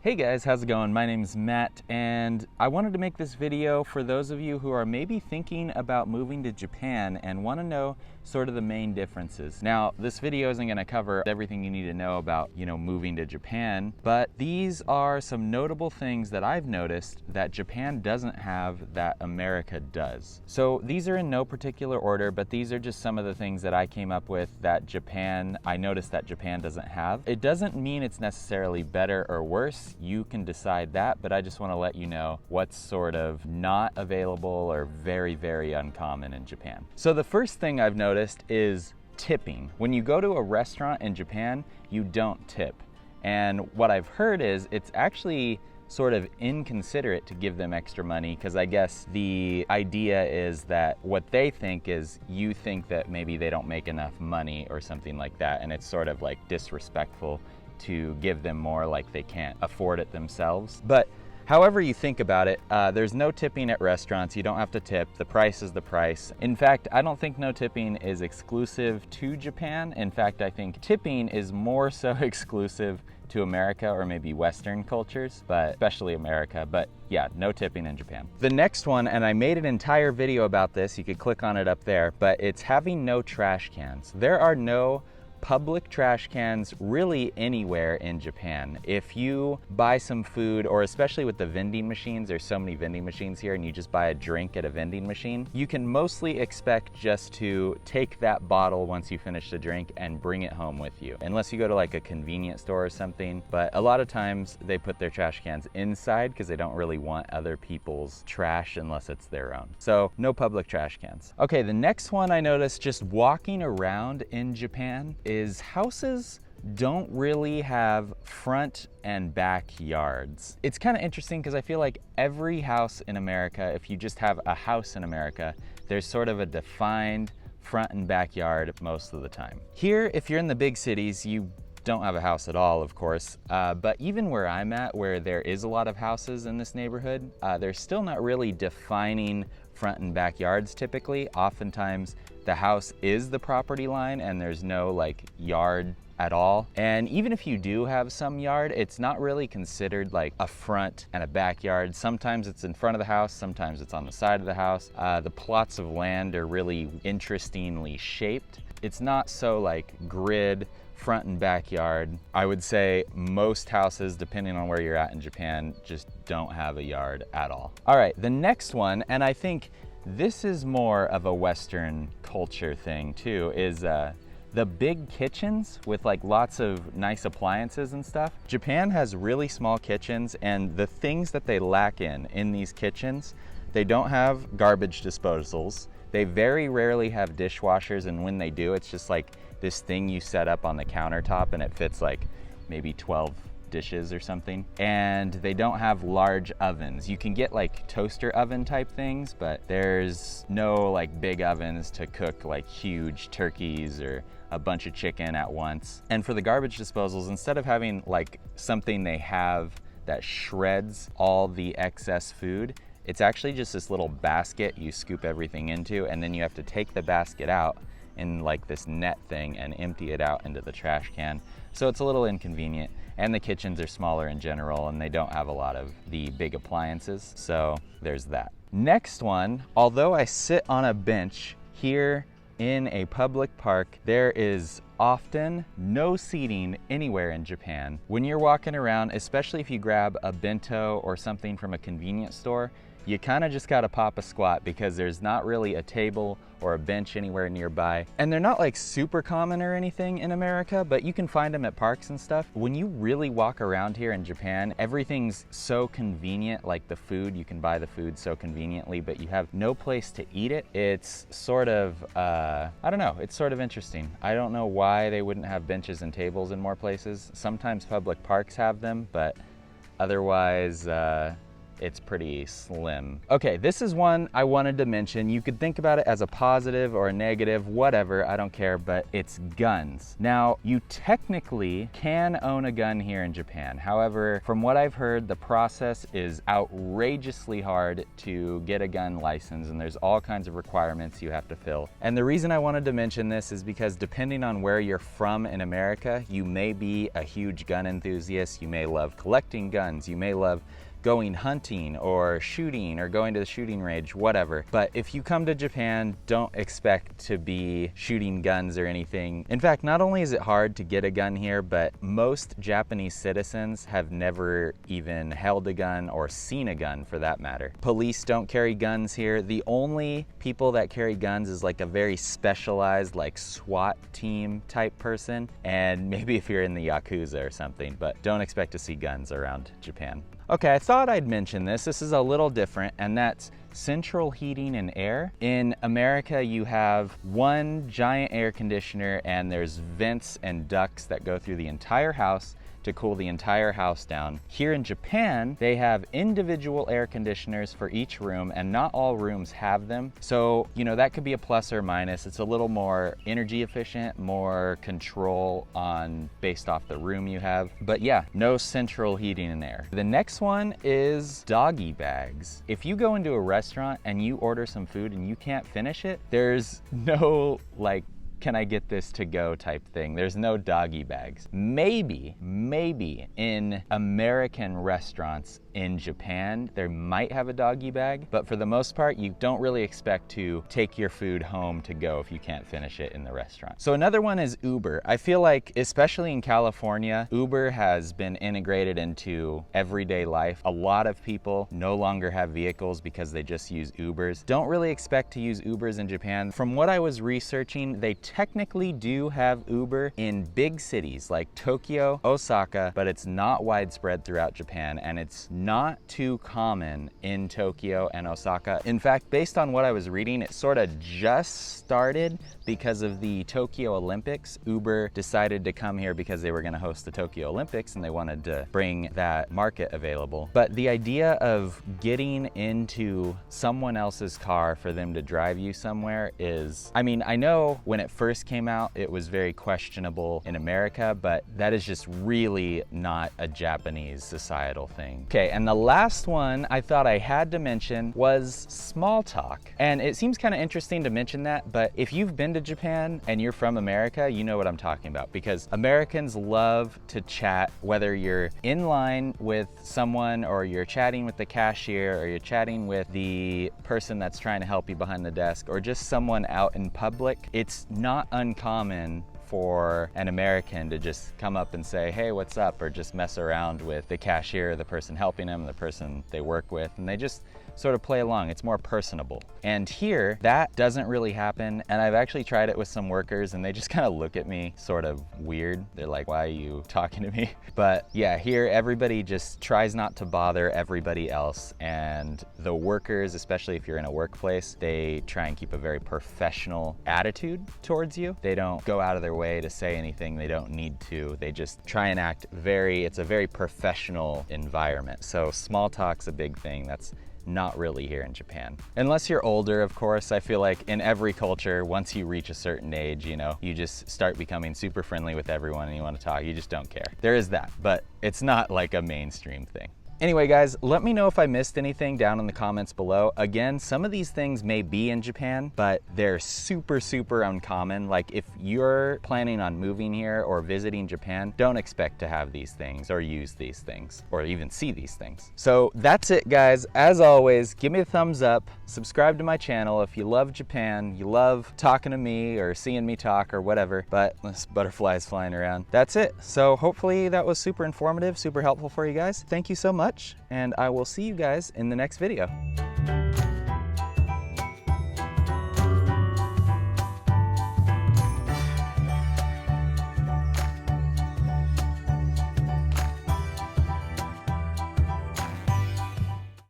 Hey guys, how's it going? My name is Matt, and I wanted to make this video for those of you who are maybe thinking about moving to Japan and want to know sort of the main differences. Now, this video isn't going to cover everything you need to know about, moving to Japan, but these are some notable things that I've noticed that Japan doesn't have that America does. So these are in no particular order, but these are just some of the things that I came up with that I noticed that Japan doesn't have. It doesn't mean it's necessarily better or worse. You can decide that, but I just want to let you know what's sort of not available or very, very uncommon in Japan. So the first thing I've noticed is tipping. When you go to a restaurant in Japan, you don't tip. And what I've heard is it's actually sort of inconsiderate to give them extra money, because I guess the idea is that what they think is you think that maybe they don't make enough money or something like that, and it's sort of like disrespectful to give them more, like they can't afford it themselves. But however you think about it, there's no tipping at restaurants. You don't have to tip. The price is the price. In fact, I don't think no tipping is exclusive to Japan. In fact, I think tipping is more so exclusive to America or maybe Western cultures, but especially America. But yeah, no tipping in Japan. The next one, and I made an entire video about this, you could click on it up there, but it's having no trash cans. There are no public trash cans really anywhere in Japan. If you buy some food, or especially with the vending machines, there's so many vending machines here, and you just buy a drink at a vending machine, you can mostly expect just to take that bottle once you finish the drink and bring it home with you. Unless you go to like a convenience store or something, but a lot of times they put their trash cans inside because they don't really want other people's trash unless it's their own. So no public trash cans. Okay, the next one I noticed just walking around in Japan is houses don't really have front and back yards. It's kind of interesting because I feel like every house in America, if you just have a house in America, there's sort of a defined front and backyard most of the time. Here, if you're in the big cities, you don't have a house at all, of course, but even where I'm at, where there is a lot of houses in this neighborhood, they're still not really defining front and backyards typically. Oftentimes the house is the property line and there's no like yard at all. And even if you do have some yard, it's not really considered like a front and a backyard. Sometimes it's in front of the house, sometimes it's on the side of the house. The plots of land are really interestingly shaped. It's not so like grid front and backyard. I would say most houses, depending on where you're at in Japan, just don't have a yard at all. All right, the next one, and I think this is more of a Western culture thing too, is the big kitchens with like lots of nice appliances and stuff. Japan has really small kitchens, and the things that they lack in these kitchens, they don't have garbage disposals. They very rarely have dishwashers, and when they do, it's just like this thing you set up on the countertop and it fits like maybe 12 dishes or something. And they don't have large ovens. You can get like toaster oven type things, but there's no like big ovens to cook like huge turkeys or a bunch of chicken at once. And for the garbage disposals, instead of having like something they have that shreds all the excess food, it's actually just this little basket you scoop everything into, and then you have to take the basket out in like this net thing and empty it out into the trash can. So it's a little inconvenient, and the kitchens are smaller in general, and they don't have a lot of the big appliances. So there's that. Next one, although I sit on a bench here in a public park, there is often no seating anywhere in Japan. When you're walking around, especially if you grab a bento or something from a convenience store, you kind of just gotta pop a squat because there's not really a table or a bench anywhere nearby. And they're not like super common or anything in America, but you can find them at parks and stuff. When you really walk around here in Japan, everything's so convenient, like the food, you can buy the food so conveniently, but you have no place to eat it. It's sort of, I don't know, it's sort of interesting. I don't know why they wouldn't have benches and tables in more places. Sometimes public parks have them, but otherwise, it's pretty slim. Okay, this is one I wanted to mention. You could think about it as a positive or a negative, whatever, I don't care, but it's guns. Now, you technically can own a gun here in Japan. However, from what I've heard, the process is outrageously hard to get a gun license, and there's all kinds of requirements you have to fill. And the reason I wanted to mention this is because depending on where you're from in America, you may be a huge gun enthusiast, you may love collecting guns, you may love going hunting or shooting or going to the shooting range, whatever. But if you come to Japan, don't expect to be shooting guns or anything. In fact, not only is it hard to get a gun here, but most Japanese citizens have never even held a gun or seen a gun for that matter. Police don't carry guns here. The only people that carry guns is like a very specialized like SWAT team type person, and maybe if you're in the Yakuza or something, but don't expect to see guns around Japan. Okay, I thought I'd mention this. This is a little different, and that's central heating and air. In America, you have one giant air conditioner and there's vents and ducts that go through the entire house to cool the entire house down. Here in Japan, they have individual air conditioners for each room, and not all rooms have them. So, you know, that could be a plus or minus. It's a little more energy efficient, more control on based off the room you have. But yeah, no central heating and air. The next one is doggy bags. If you go into a restaurant and you order some food and you can't finish it, there's no like, can I get this to go type thing. There's no doggy bags. Maybe in American restaurants in Japan, there might have a doggy bag, but for the most part, you don't really expect to take your food home to go if you can't finish it in the restaurant. So another one is Uber. I feel like, especially in California, Uber has been integrated into everyday life. A lot of people no longer have vehicles because they just use Ubers. Don't really expect to use Ubers in Japan. From what I was researching, they technically do have Uber in big cities like Tokyo, Osaka, but it's not widespread throughout Japan, and it's not too common in Tokyo and Osaka. In fact, based on what I was reading, it sort of just started because of the Tokyo Olympics. Uber decided to come here because they were going to host the Tokyo Olympics and they wanted to bring that market available. But the idea of getting into someone else's car for them to drive you somewhere is, I mean, I know when it first came out, it was very questionable in America, but that is just really not a Japanese societal thing. Okay, and the last one I thought I had to mention was small talk. And it seems kind of interesting to mention that, but if you've been to Japan and you're from America, you know what I'm talking about, because Americans love to chat, whether you're in line with someone or you're chatting with the cashier or you're chatting with the person that's trying to help you behind the desk or just someone out in public. It's not uncommon for an American to just come up and say, hey, what's up? Or just mess around with the cashier, the person helping them, the person they work with, and they just sort of play along. It's more personable. And here, that doesn't really happen. And I've actually tried it with some workers and they just kind of look at me sort of weird. They're like, why are you talking to me? But yeah, here everybody just tries not to bother everybody else. And the workers, especially if you're in a workplace, they try and keep a very professional attitude towards you. They don't go out of their way to say anything they don't need to. They just try and act it's a very professional environment. So small talk's a big thing. That's not really here in Japan. Unless you're older, of course. I feel like in every culture, once you reach a certain age, you know, you just start becoming super friendly with everyone and you want to talk, you just don't care. There is that, but it's not like a mainstream thing. Anyway, guys, let me know if I missed anything down in the comments below. Again, some of these things may be in Japan, but they're super, super uncommon. Like if you're planning on moving here or visiting Japan, don't expect to have these things or use these things or even see these things. So that's it, guys. As always, give me a thumbs up, subscribe to my channel if you love Japan, you love talking to me or seeing me talk or whatever, but this butterfly is flying around. That's it. So hopefully that was super informative, super helpful for you guys. Thank you so much, and I will see you guys in the next video.